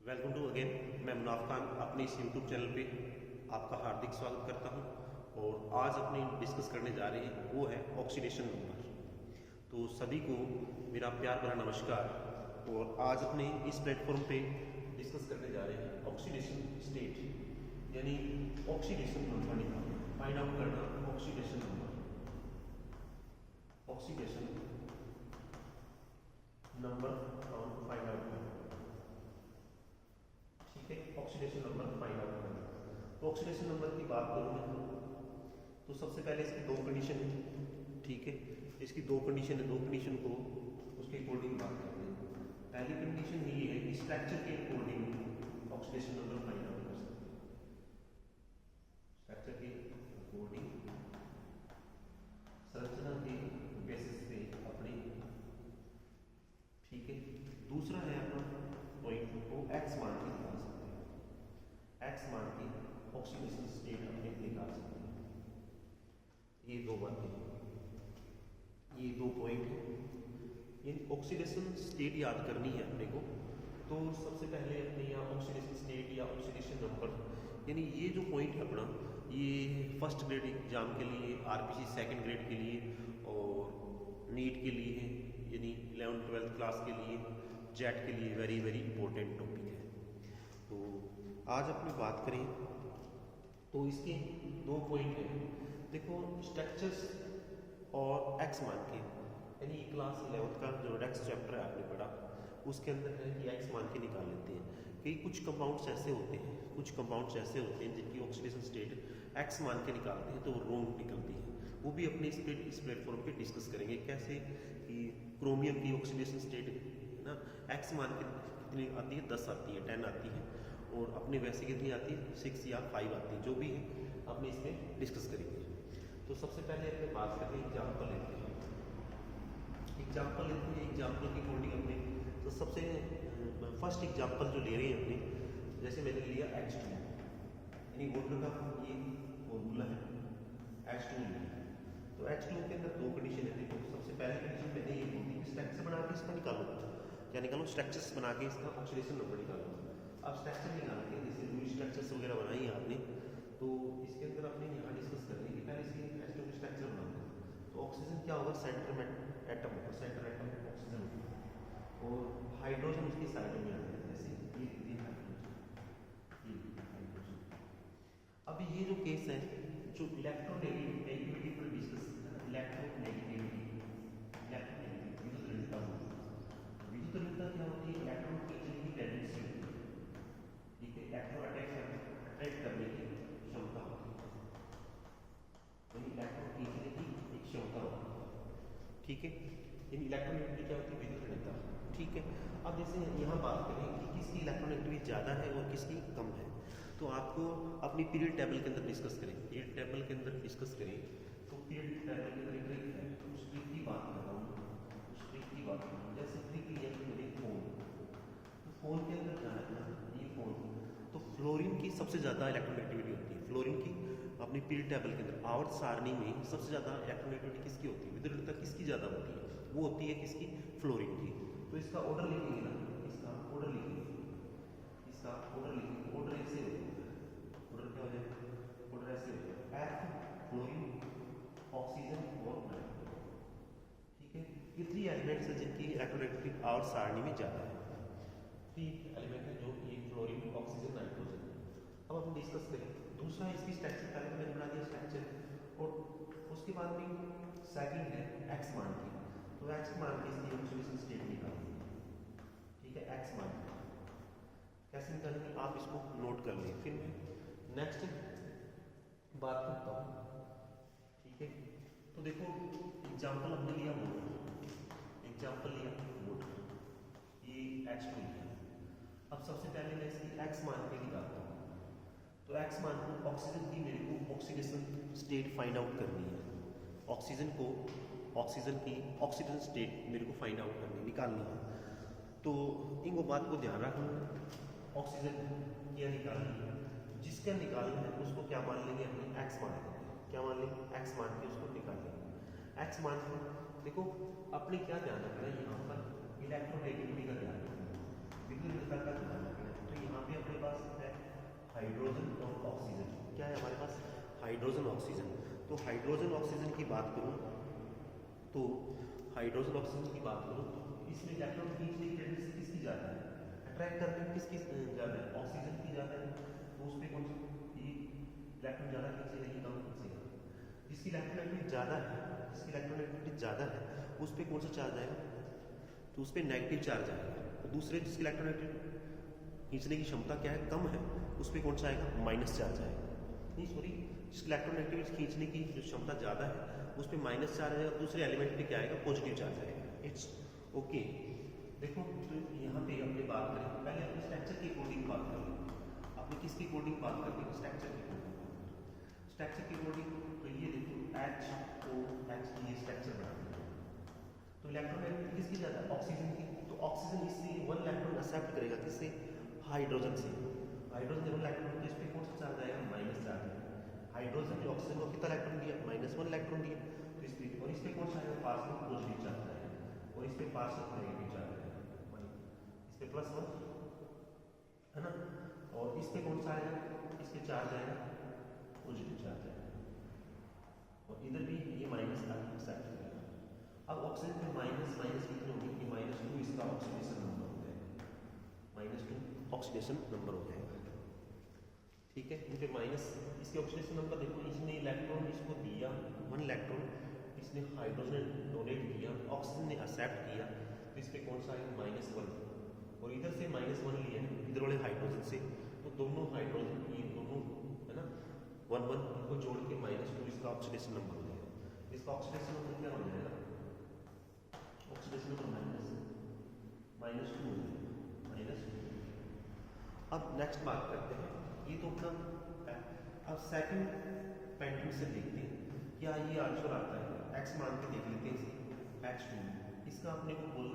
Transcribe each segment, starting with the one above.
Welcome to again. मैं मुनाफ खान अपने इस यूट्यूब चैनल पे आपका हार्दिक स्वागत करता हूं और आज अपने डिस्कस करने जा रहे हैं वो है ऑक्सीडेशन नंबर। तो सभी को मेरा प्यार भरा नमस्कार। और आज अपने इस प्लेटफॉर्म पे डिस्कस करने जा रहे हैं ऑक्सीडेशन स्टेट, यानी ऑक्सीडेशन नंबर निकालना, फाइंड आउट करना ऑक्सीडेशन नंबर। ऑक्सीडेशन नंबर हम फाइंड आउट करना, ठीक है। ऑक्सीडेशन नंबर फाइंड आउट करना, तो ऑक्सीडेशन नंबर की बात करूँ मैं तो सबसे पहले इसकी दो कंडीशन है, ठीक है। इसकी दो कंडीशन है, दो कंडीशन को उसके अकॉर्डिंग बात करते हैं। पहली कंडीशन ये है कि स्ट्रक्चर के according oxidation number find out कर सकते हैं, स्ट्रक्चर के अकॉर्डिंग, संरचना के बेसिस पे अपने, ठीक है। दूसरा है अपना पॉइंट को एक्स मान के निकाल सकते हैं, एक्स मान के ऑक्सीडेशन स्टेट अपने निकाल सकते हैं। ये दो बातें, ये दो पॉइंट है। ये ऑक्सीडेशन स्टेट याद करनी है अपने को, तो सबसे पहले अपने यहाँ ऑक्सीडेशन स्टेट या ऑक्सीडेशन नंबर, यानी ये जो पॉइंट है अपना, ये फर्स्ट ग्रेड एग्जाम के लिए, आरपीसी सेकंड ग्रेड के लिए और नीट के लिए है, यानी 11th-12th क्लास के लिए, जेट के लिए वेरी वेरी इंपॉर्टेंट टॉपिक है। तो आज अपनी बात करें तो इसके दो पॉइंट हैं। देखो स्ट्रक्चर्स और एक्स मान के, यानी क्लास 11th का जो नेक्स्ट चैप्टर है आपने पढ़ा, उसके अंदर है कि एक्स मान के निकाल लेते हैं। कई कुछ कंपाउंड्स ऐसे होते हैं, कुछ कंपाउंड्स ऐसे होते हैं जिनकी ऑक्सीडेशन स्टेट एक्स मान के निकालते हैं तो वो रोंग निकलती है। वो भी अपने इस प्लेटफॉर्म पे डिस्कस करेंगे कैसे कि क्रोमियम की ऑक्सीडेशन स्टेट है ना, एक्स मान के कितनी आती है, 10 आती है, 10 आती है, और अपने वैसे कितनी आती है, 6 या 5 आती है, जो भी है अपने इसमें डिस्कस करेंगे। तो सबसे पहले अपने बात करते हैं, एग्जाम्पल लेते हैं, एग्जाम्पल लेते हैं, एग्जाम्पल की अकॉर्डिंग अपने, तो सबसे फर्स्ट एग्जाम्पल जो ले रहे हैं अपने, जैसे मैंने लिया H2, यानी वाटर का ये फॉर्मूला है H2 लिया। तो H2 के अंदर दो कंडीशन है। देखो सबसे पहली कंडीशन मैंने ये बोली कि स्ट्रक्चर बना के इसका निकालो, क्या निकालो, स्ट्रक्चर्स बना के इसका ऑक्सीडेशन नंबर निकालो। अब स्ट्रक्चर निकाल के जैसे रूल स्ट्रक्चर्स वगैरह बनाई है आपने, तो इसके अंदर अपने यहाँ डिस्कस करनी है कि पहले इसकी H2 की स्ट्रक्चर बनाते हैं। तो ऑक्सीजन क्या होगा, सेंटर में एटम होगा, सेंटर एटम ऑक्सीजन होगा, और हाइड्रोजन उसकी साइड में आता है, जैसे ये हाइड्रोजन। अब ये जो केस है, जो इलेक्ट्रोनेगेटिविटी पर डिस्कस, इलेक्ट्रोनेगेटिविटी विद्युत ऋणता क्या होती है, इलेक्ट्रॉन खींचने की टेंडेंसी होती है, ठीक है, इलेक्ट्रॉन अट्रैक्ट करने की क्षमता होती है, तो इलेक्ट्रॉन खींचने की एक क्षमता होती है, ठीक है। इन इलेक्ट्रोनेगेटिविटी क्या होती है, विद्युत ऋणता, ठीक है। अब जैसे यहाँ बात करें कि किसकी इलेक्ट्रोनेगेटिविटी ज़्यादा है और किसकी कम है, तो आपको अपनी पीरियड टेबल के अंदर डिस्कस करें, पीरियड टेबल के अंदर डिस्कस करें। तो पीरियड टेबल के अंदर एक ट्रिक है, उस ट्रिक की बात कर रहा हूँ, उस ट्रिक की बात कर रहा हूँ। जैसे ट्रिक लिया कि मैंने फोन, तो फोन के अंदर क्या है ना, ये फोन, तो फ्लोरीन की सबसे ज़्यादा इलेक्ट्रोनेगेटिविटी होती है, फ्लोरीन की अपनी पीरियड टेबल के अंदर आवर्त सारणी में सबसे ज़्यादा इलेक्ट्रोनेगेटिविटी किसकी होती है, विद्युत ऋणता किसकी ज़्यादा होती है, वो होती है किसकी, फ्लोरीन की। तो इसका ऑर्डर लिखेंगे ना, इसका ऑर्डर लिखेंगे, इसका ऑर्डर लिखेंगे, ऑर्डर ऐसे हो जाएगा, ऑर्डर क्या हो जाएगा, ऑर्डर ऐसे हो जाएगा, एफ फ्लोरीन ऑक्सीजन और नाइट्रोजन, ठीक है। ये 3 एलिमेंट्स हैं जिनकी इलेक्ट्रोनेगेटिविटी आवर्त सारणी में ज़्यादा है, 3 एलिमेंट है जो ये फ्लोरीन ऑक्सीजन नाइट्रोजन। अब हम डिस्कस करें दूसरा इसकी स्ट्रक्चर, पहले मैंने बना दिया स्ट्रक्चर, और उसके बाद में सेकंड है एक्स मान की, तो एक्स मान की इसकी ऑक्सीडेशन स्टेट निकालेंगे, ठीक है। एक्स मान कैसे निकालेंगे आप इसको नोट कर लें, फिर मैं नेक्स्ट बात करता हूँ, ठीक है। तो देखो एग्जाम्पल हमने लिया वाटर, एग्जाम्पल लिया वाटर, ये H2 लिया। अब सबसे पहले मैं इसकी एक्स मान के निकालता हूँ, तो एक्स मान को ऑक्सीजन की मेरे को ऑक्सीडेशन स्टेट फाइंड आउट करनी है, ऑक्सीजन की ऑक्सीडेशन स्टेट मेरे को फाइंड आउट करनी, निकालनी है। तो इन बात को ध्यान रखना, ऑक्सीजन क्या निकालनी है, जिसका निकालना है उसको क्या मान लेंगे, अपने एक्स मान लेंगे, क्या मान लेंगे, एक्स मान के उसको निकाल लेंगे। एक्स मान के देखो अपने क्या ध्यान रखना है, यहाँ पर इलेक्ट्रोनेगेटिविटी का ध्यान रखना है, विद्युत ऋणता का ध्यान रखना है। तो यहाँ पे अपने पास है हाइड्रोजन और ऑक्सीजन। क्या है हमारे पास? Hydrogen oxygen. तो हाइड्रोजन ऑक्सीजन की बात करूँ तो हाइड्रोजन ऑक्सीजन की बात करूँ तो इसमें इलेक्ट्रॉन खींचने की टेंडेंसी किसकी ज़्यादा है? अट्रैक्ट करने की किसकी ज़्यादा है? ऑक्सीजन की ज़्यादा है। तो उस पर कौन सा ये इलेक्ट्रॉन ज़्यादा खींचेगा, ये कम खींचेगा? जिसकी इलेक्ट्रोनेगेटिविटी ज़्यादा है, जिसकी इलेक्ट्रोनेगेटिविटी ज़्यादा है उस पर कौन सा चार्ज आएगा? तो उस पर नेगेटिव चार्ज आएगा। तो दूसरे जिसकी इलेक्ट्रोनेगेटिव खींचने की क्षमता क्या है, कम है, उस पर कौन सा आएगा? माइनस चार्ज आएगा। नहीं सॉरी, जिसकी इलेक्ट्रोनेगेटिविटी खींचने की जो क्षमता ज़्यादा है उस पर माइनस चार्ज आएगा, दूसरे एलिमेंट पे क्या आएगा? पॉजिटिव चार्ज आएगा। It's okay. देखो तो यहाँ पे अपने बात करें, पहले अपने स्ट्रक्चर की अकॉर्डिंग बात कर लो। आपने किसकी अकॉर्डिंग बात करनी है? स्ट्रक्चर की अकॉर्डिंग। स्ट्रक्चर की अकॉर्डिंग तो ये देखो HOH की ये स्ट्रक्चर बनाते हैं। तो इलेक्ट्रोनेगेटिविटी किसकी ज़्यादा है? ऑक्सीजन की। तो ऑक्सीजन इसलिए 1 इलेक्ट्रॉन एक्सेप्ट करेगा किससे? हाइड्रोजन से। हाइड्रोजन जब इलेक्ट्रॉन तो इस पर कौन सा चार्ज आएगा? Minus charge. हाइड्रोजन ने ऑक्सीजन को कितना इलेक्ट्रॉन दिया? -1 इलेक्ट्रॉन दिया। तो इस पर और इस पर कौन सा आएगा? पार्शियल पॉजिटिव चार्ज आएगा और इस पर पार्शियल नेगेटिव चार्ज आएगा। इस पर +1 है ना, और इस पर कौन सा आएगा? इस पर चार्ज आएगा पॉजिटिव चार्ज आएगा और इधर भी ये माइनस एक्सेप्ट करेगा। अब ऑक्सीजन पे माइनस माइनस कितने होंगे? कि -2 इसका ऑक्सीडेशन नंबर हो जाएगा। -2 ऑक्सीडेशन नंबर हो जाएगा। ठीक है, इन पे माइनस इसके ऑक्सीडेशन नंबर देखो, इसने इलेक्ट्रॉन इसको दिया 1 इलेक्ट्रॉन, इसने हाइड्रोजन डोनेट किया, ऑक्सीजन ने एक्सेप्ट किया, तो इस पे कौन सा आएगा? -1 और इधर से -1 लिया है इधर वाले हाइड्रोजन से, तो दोनों हाइड्रोजन ये दोनों है ना 1 1 इनको जोड़ के -2 इसका ऑक्सीडेशन नंबर हो जाएगा। इसका ऑक्सीडेशन नंबर क्या हो जाएगा? ऑक्सीडेशन नंबर -2 हो जाएगा, -2। अब नेक्स्ट बात करते हैं, ये तो अपना अब सेकंड पेंटन से देखते हैं क्या ये आंसर आता है। एक्स मान के देख लेते हैं इसे, H2 इसका अपने को बोल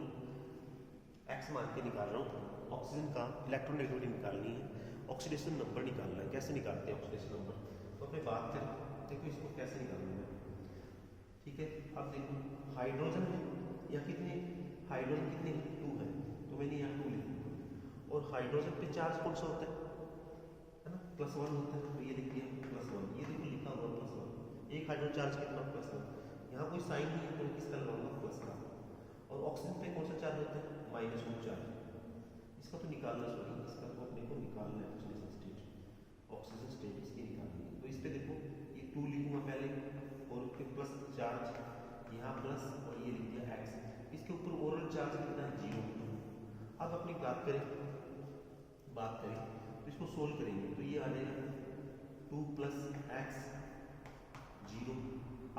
एक्स मान के निकाल रहा हूँ। ऑक्सीजन का इलेक्ट्रोनेगेटिविटी निकालनी है, ऑक्सीडेशन नंबर निकालना है। कैसे निकालते हैं ऑक्सीडेशन नंबर? तो अपने बात करें, देखो इसको कैसे निकालना है। ठीक है, अब देखो हाइड्रोजन है या कितने हाइड्रोजन कितने 2 है, तो मैंने यहाँ 2 लिखा और हाइड्रोजन पे चार्ज कौन सा होता है ना, +1 होता है। तो ये लिख दिया +1, ये देखो लिखा हुआ +1। एक हाइड्रोजन चार्ज कितना? +1। यहाँ कोई साइन नहीं है तो किसका लगाऊंगा? प्लस का। और ऑक्सीजन पे कौन सा चार्ज होता है? -2 चार्ज। इसका तो निकालना, सॉरी इसका तो अपने को निकालना है ऑक्सीडेशन स्टेट, ऑक्सीजन स्टेट इसकी निकालनी है। तो इस पे देखो ये 2 लिखूंगा पहले और उसके प्लस चार्ज यहाँ प्लस और ये लिख दिया x। इसके ऊपर ओरल चार्ज कितना है? 0। अब अपनी बात करें तो इसको सोल्व करेंगे तो ये आ जाएगा 2 + x 0।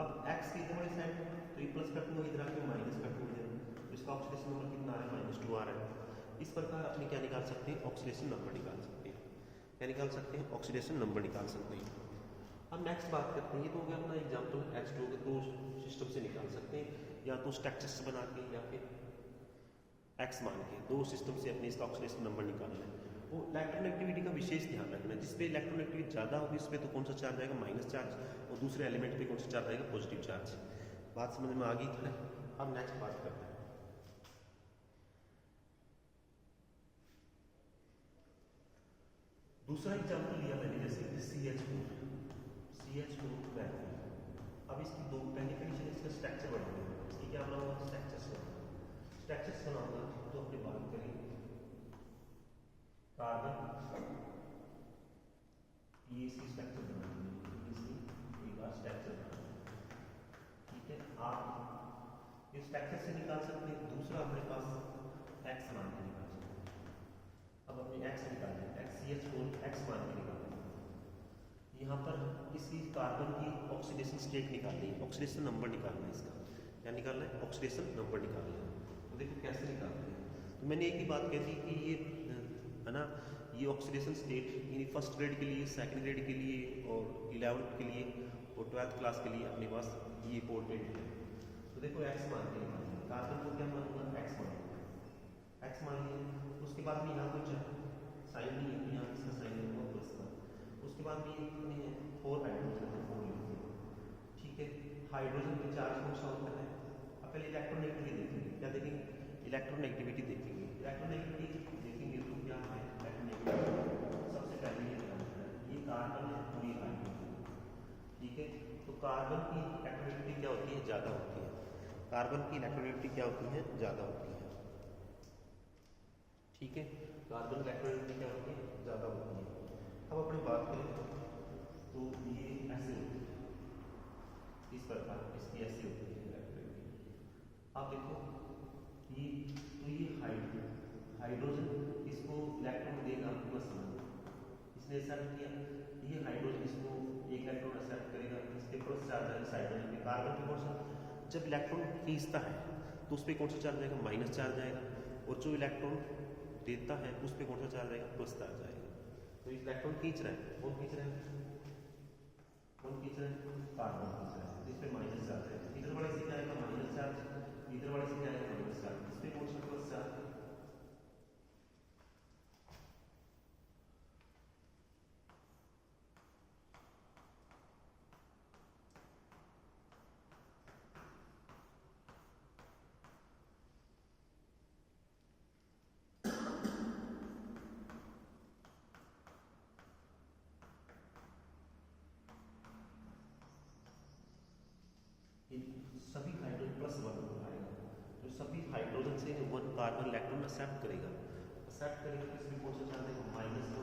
अब x के इधर वाली साइड तो ये प्लस का 2 इधर आके माइनस का 2 हो जाएगा, तो इसका ऑक्सीडेशन नंबर कितना आ रहा है? -2 आ रहा है। इस प्रकार अपने क्या निकाल सकते हैं? ऑक्सीडेशन नंबर निकाल सकते हैं। क्या निकाल सकते हैं? ऑक्सीडेशन नंबर निकाल सकते हैं। अब नेक्स्ट बात करते हैं, ये तो हो गया अपना एग्जाम्पल H2 के 2 सिस्टम से निकाल सकते हैं, या तो स्ट्रक्चर्स बना के या फिर x मान के 2 सिस्टम से अपने इसका ऑक्सीडेशन नंबर निकालना है। वो इलेक्ट्रोनेगेटिविटी का विशेष ध्यान रखना है, जिस पे इलेक्ट्रोनेगेटिविटी ज़्यादा होगी इस पे तो कौन सा चार्ज आएगा? माइनस चार्ज, और दूसरे एलिमेंट पे कौन सा चार्ज आएगा? Positive charge. बात समझ में आ गई है? अब नेक्स्ट बात करते हैं। दूसरा एग्जाम्पल लिया मैंने जैसे CH4 अब इसकी दो पहली कंडीशन इसका स्ट्रक्चर बनाऊंगा। इसकी क्या बनाऊंगा? स्ट्रक्चर्स बनाऊंगा। तो अपनी बात करें कार्बन, ये इसकी स्ट्रक्चर बनाएंगे, इसकी एक बार स्ट्रक्चर बनाएंगे। ठीक है, आप इस स्ट्रक्चर से निकाल सकते हैं। दूसरा हमारे पास एक्स मान के निकाल सकते हैं। अब अपने एक्स निकालते हैं, CH4 एक्स मान के निकालते हैं। यहाँ पर इसी कार्बन की ऑक्सीडेशन स्टेट निकालनी है, ऑक्सीडेशन नंबर निकालना है। इसका क्या निकालना है? ऑक्सीडेशन नंबर निकालना है। तो देखो कैसे निकालते हैं। तो मैंने एक ही बात कही थी कि ये है ना, ये ऑक्सीडेशन स्टेट यानी फर्स्ट ग्रेड के लिए, सेकंड ग्रेड के लिए और 11th के लिए और 12th क्लास के लिए अपने पास ये इंपॉर्टेंट है। तो देखो एक्स मान के कार्बन को क्या मानूंगा? एक्स मानूंगा, एक्स मान लिया। उसके बाद में यहाँ कुछ साइन नहीं है तो यहाँ इसका साइन होगा प्लस का। उसके बाद में ये 4 हाइड्रोजन है, 4 लिखते हैं। ठीक है, हाइड्रोजन पे चार्ज कौन सा होता है? अब पहले इलेक्ट्रोनेगेटिविटी देखेंगे। क्या देखेंगे? इलेक्ट्रोनेगेटिविटी देखेंगे। इलेक्ट्रोनेगेटिविटी देखेंगे तो क्या क्या है इलेक्ट्रोनेगेटिव, सबसे पहले ये ध्यान रखना है, ये कार्बन है और ये हाइड्रोजन, ठीक है। तो कार्बन की इलेक्ट्रोनेगेटिविटी क्या होती है, ज़्यादा होती है। कार्बन की इलेक्ट्रोनेगेटिविटी क्या होती है, ज़्यादा होती है, ठीक है। कार्बन की इलेक्ट्रोनेगेटिविटी क्या होती है, ज़्यादा होती है। अब अपनी बात करें तो ये ऐसे होती है, इस प्रकार इसकी ऐसे होती है इलेक्ट्रोनेगेटिविटी। आप देखो ये, तो ये हाइड्रोजन इसको इलेक्ट्रॉन देगा +1, इसने एक्सेप्ट किया। ये हाइड्रोजन इसको एक इलेक्ट्रॉन एक्सेप्ट करेगा, इसके प्लस चार्ज आएगा हाइड्रोजन पे। कार्बन पे कौन सा, जब इलेक्ट्रॉन खींचता है तो उस पर कौन सा चार्ज आएगा, माइनस चार्ज आएगा, और जो इलेक्ट्रॉन देता है उस पर कौन सा चार्ज आएगा, प्लस चार्ज आएगा। तो इलेक्ट्रॉन खींच रहा है, कौन खींच रहा है, कौन खींच रहा है, कार्बन खींच रहा है, इस पर माइनस चार्ज है। इधर वाले से क्या आएगा, माइनस चार्ज, इधर वाले से क्या आएगा, माइनस चार्ज, इस पर कौन सा प्लस चार्ज। सभी हाइड्रोजन +1 आएगा, तो सभी हाइड्रोजन से 1 कार्बन इलेक्ट्रॉन एक्सेप्ट करेगा, एक्सेप्ट करेगा तो इसमें कौन सा चार्ज आएगा, -1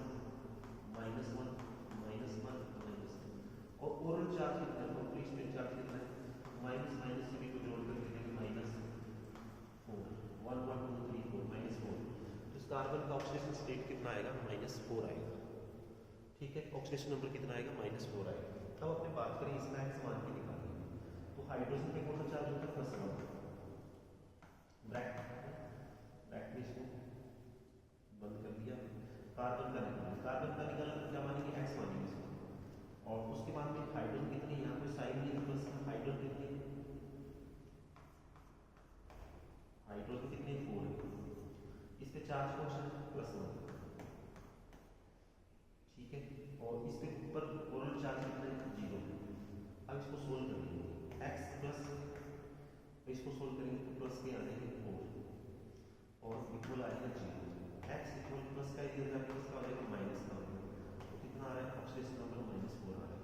और ओरल चार्ज कितना है, कंप्लीट चार्ज कितना है, माइनस माइनस सभी को जोड़ कर देंगे -4, 1 1 2 3 4 -4। तो इस कार्बन का ऑक्सीडेशन स्टेट कितना आएगा, -4 आएगा, ठीक है। ऑक्सीडेशन नंबर कितना आएगा, -4 आएगा। अब अपने बात करें इसका एक्स मान के निकालेंगे, तो हाइड्रोजन पे कौन सा चार्ज होता है, +1, ब्रैकेट में इसको बंद कर दिया। कार्बन का निकाला तो क्या मानेंगे, एक्स मानेंगे इसको। और उसके बाद में हाइड्रोजन कितनी, यहाँ पे साइन नहीं है प्लस, हाइड्रोजन कितनी, हाइड्रोजन कितनी 4 है, इस पे चार्ज कौन सा +1, ठीक है। और इसके ऊपर ओरल चार्ज कितना है, 0। अब इसको सोल्व करेंगे, एक्स प्लस, इसको सोल्व करेंगे तो प्लस के आ जाएंगे 4 और इक्वल आ जाएगा 0। एक्स इक्वल प्लस का इधर प्लस का आ जाएगा माइनस का, तो कितना आ रहा है, ऑक्सीडेशन नंबर -4 आ रहा है।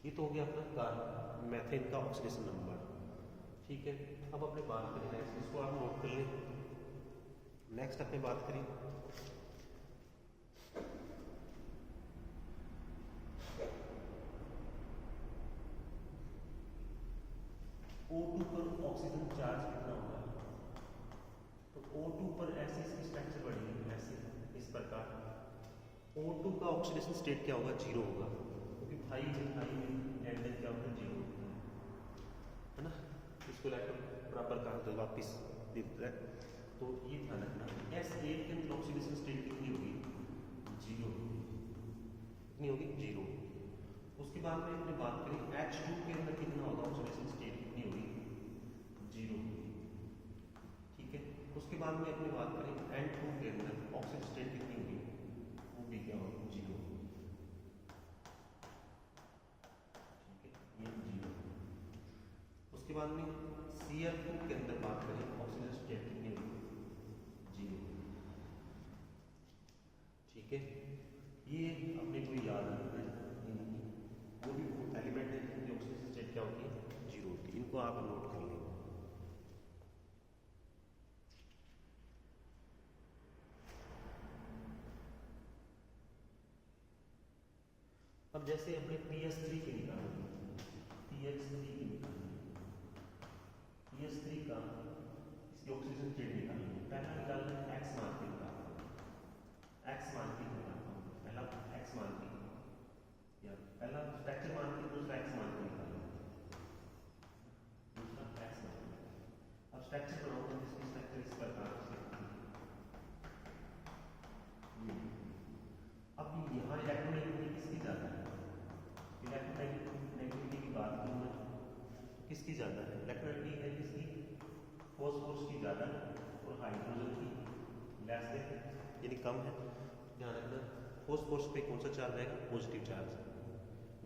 ये तो हो गया अपना मेथेन का ऑक्सीडेशन नंबर, ठीक है। अब अपने बात करें नेक्स्ट, इसको आप नोट कर लें। नेक्स्ट अपने बात करें O2 पर ऑक्सीजन चार्ज कितना होगा, तो O2 पर ऐसे इसकी स्ट्रक्चर बढ़ेगी, ऐसे इस प्रकार। O2 का ऑक्सीडेशन स्टेट क्या होगा, 0 होगा, क्योंकि भाई में एंड क्या होता है, 0 होता है ना। इसको इलेक्ट्रॉन बराबर कहा तो वापिस दे देता है। तो ये ध्यान रखना, S8 के अंदर ऑक्सीडेशन स्टेट कितनी होगी, 0, कितनी होगी, 0। उसके बाद में अपनी बात करें H2 के अंदर कितना होगा, ऑक्सीडेशन स्टेट कितनी होगी, 0, ठीक है। उसके बाद में अपनी बात करें N2 के अंदर ऑक्सीजन स्टेट कितनी होगी, वो भी क्या होगी, 0, ठीक है, ये 0। उसके बाद में Cl2 के अंदर बात करें ऑक्सीजन स्टेट कितनी होगी, 0, ठीक है। ये अपने को याद रखना है, वो भी एलिमेंट है जिनकी ऑक्सीजन स्टेट क्या होती है, 0 होती है, इनको आप नोट कर लें। अब जैसे अपने PS3 के निकालेंगे, PS3 के निकालेंगे, PS3 का इसकी ऑक्सीजन स्टेट निकालेंगे। पहला निकालना है एक्स मान के निकालना, एक्स मान के निकालना, पहला एक्स मान के, या पहला स्ट्रक्चर मान के, दूसरा एक्स मान के निकालना, दूसरा एक्स मान के। अब स्ट्रक्चर बनाओगे, जिसकी स्ट्रक्चर इस प्रकार से, अब यहाँ इलेक्ट्रोनेगेटिविटी किसकी ज़्यादा है, इलेक्ट्रोनेगेटिविटी की बात करूँ मैं, किसकी ज़्यादा है, इलेक्ट्रोनेगेटिविटी है किसकी, फॉस्फोरस की ज़्यादा है और हाइड्रोजन की लेस है, यानी कम है। ध्यान रखना, फॉस्फोरस पे कौन सा चार्ज आएगा, पॉजिटिव चार्ज,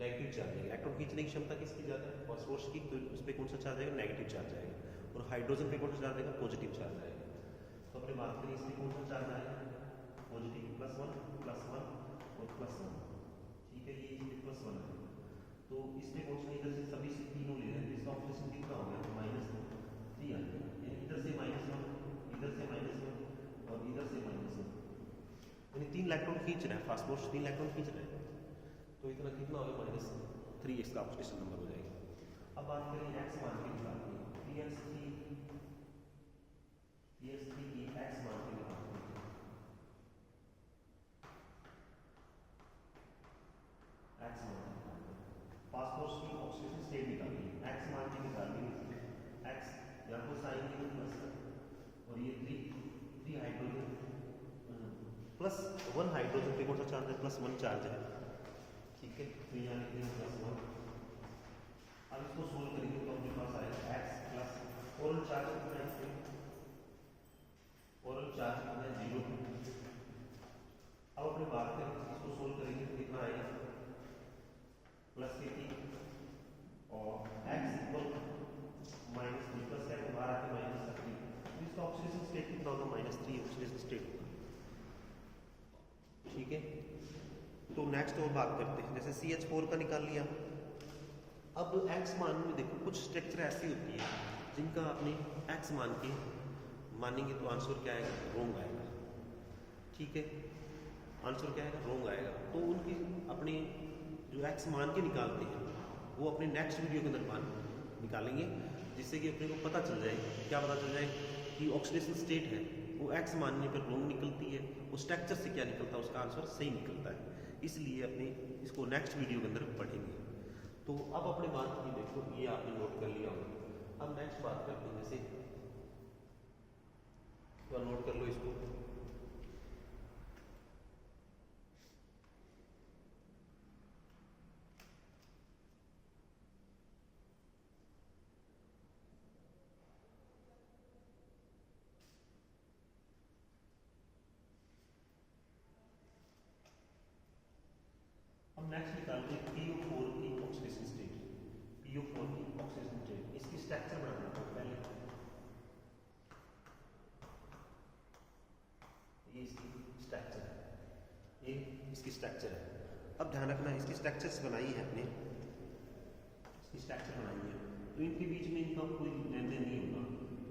नेगेटिव चार्ज आएगा। इलेक्ट्रॉन खींचने की क्षमता किसकी ज़्यादा है, फॉस्फोरस की, तो उस पर कौन सा चार्ज आएगा, नेगेटिव चार्ज आएगा। और हाइड्रोजन पे कौन सा चार्ज आएगा, पॉजिटिव चार्ज आएगा। तो अपने बात करें इसमें कौन सा चार्ज आएगा, पॉजिटिव +1 और +1, ठीक है, ये इसमें +1 है। तो इस पे पहुंचने इधर से सभी से तीनों ले रहे हैं, तो इसका ऑक्सीडेशन कितना हो गया, -3 आ गया, यानी इधर से -1, इधर से -1 और इधर से -1, यानी 3 इलेक्ट्रॉन खींच रहा है, फास्फोरस 3 इलेक्ट्रॉन खींच रहा है, तो इतना कितना हो गया, -3 इसका ऑक्सीडेशन नंबर हो जाएगा। अब बात करें एक्स मान के निकालने की, pH3 की एक्स मान के निकालने की, एक्स मान के निकालने, फास्फोरस की ऑक्सीडेशन स्टेट निकालनी है, एक्स मान के निकालनी है, एक्स या तो साइन के प्लस और ये 3 हाइड्रोजन +1 हाइड्रोजन पे कौन सा चार्ज है, +1 चार्ज है, ठीक है, तो यहाँ लिखते हैं +1। अब इसको सोल्व करेंगे तो अपने पास आएगा x प्लस ओरल चार्ज कितना है, ओरल चार्ज कितना है, 0। अब अपनी बात करें इसको सोल्व करेंगे तो कितना आएगा, +3 और x इक्वल -3 प्लस का बाहर आके -3, तो इसका ऑक्सीडेशन स्टेट कितना होगा, -3 ऑक्सीडेशन स्टेट होगा, ठीक है। तो नेक्स्ट और बात करते हैं, जैसे CH4 का निकाल लिया। अब x मान में देखो कुछ स्ट्रक्चर ऐसी होती है जिनका आपने x मान के मानेंगे तो आंसर क्या आएगा, रोंग आएगा, ठीक है, आंसर क्या आएगा, रोंग आएगा। तो उनकी अपने जो x मान के निकालते हैं वो अपने नेक्स्ट वीडियो के अंदर निकालेंगे, जिससे कि अपने को पता चल जाए, क्या पता चल जाए कि ऑक्सीडेशन स्टेट है वो x मानने पर रोंग निकलती है, वो स्ट्रक्चर से क्या निकलता है, उसका आंसर सही निकलता है। इसलिए अपने इसको नेक्स्ट वीडियो के अंदर पढ़ेंगे। तो अब अपने बात की देखो, ये आपने नोट कर लिया होगा। अब नेक्स्ट बात करते हैं, जैसे तो नोट कर लो इसको, हम नेक्स्ट निकालते हैं PO4 की ऑक्सीडेशन स्टेट, PO4 की ऑक्सीडेशन स्टेट, इसकी स्ट्रक्चर बना देते हैं पहले, ये इसकी स्ट्रक्चर है, ये इसकी स्ट्रक्चर है। अब ध्यान रखना इसकी स्ट्रक्चर्स बनाई है अपने, इसकी स्ट्रक्चर बनाई है, तो इनके बीच में इनका कोई लेन देन नहीं होगा,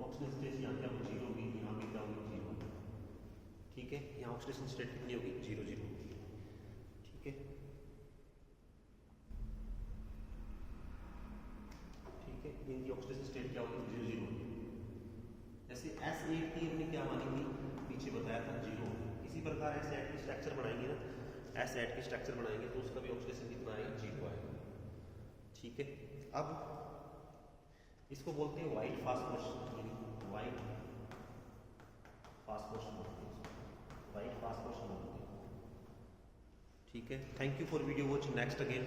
ऑक्सीडेशन स्टेट यहाँ क्या होगी, 0 होगी, यहाँ भी क्या होगी, 0 होगी, ठीक है, यहाँ ऑक्सीडेशन स्टेट कितनी होगी, 0 0 होगी, ठीक है, इनकी ऑक्सीडेशन स्टेट क्या होगी, 0 0 होगी। जैसे S8 की हमने क्या मानी थी, पीछे बताया था 0। इसी प्रकार S8 की स्ट्रक्चर बनाएंगे ना, S8 की स्ट्रक्चर बनाएंगे तो उसका भी ऑक्सीडेशन कितना आएगा, 0 आएगा, ठीक है। अब इसको बोलते हैं व्हाइट फास्फोरस, व्हाइट फास्फोरस बोलते हैं, व्हाइट फास्फोरस बोलते हैं, ठीक है। Thank you for video watch, next again.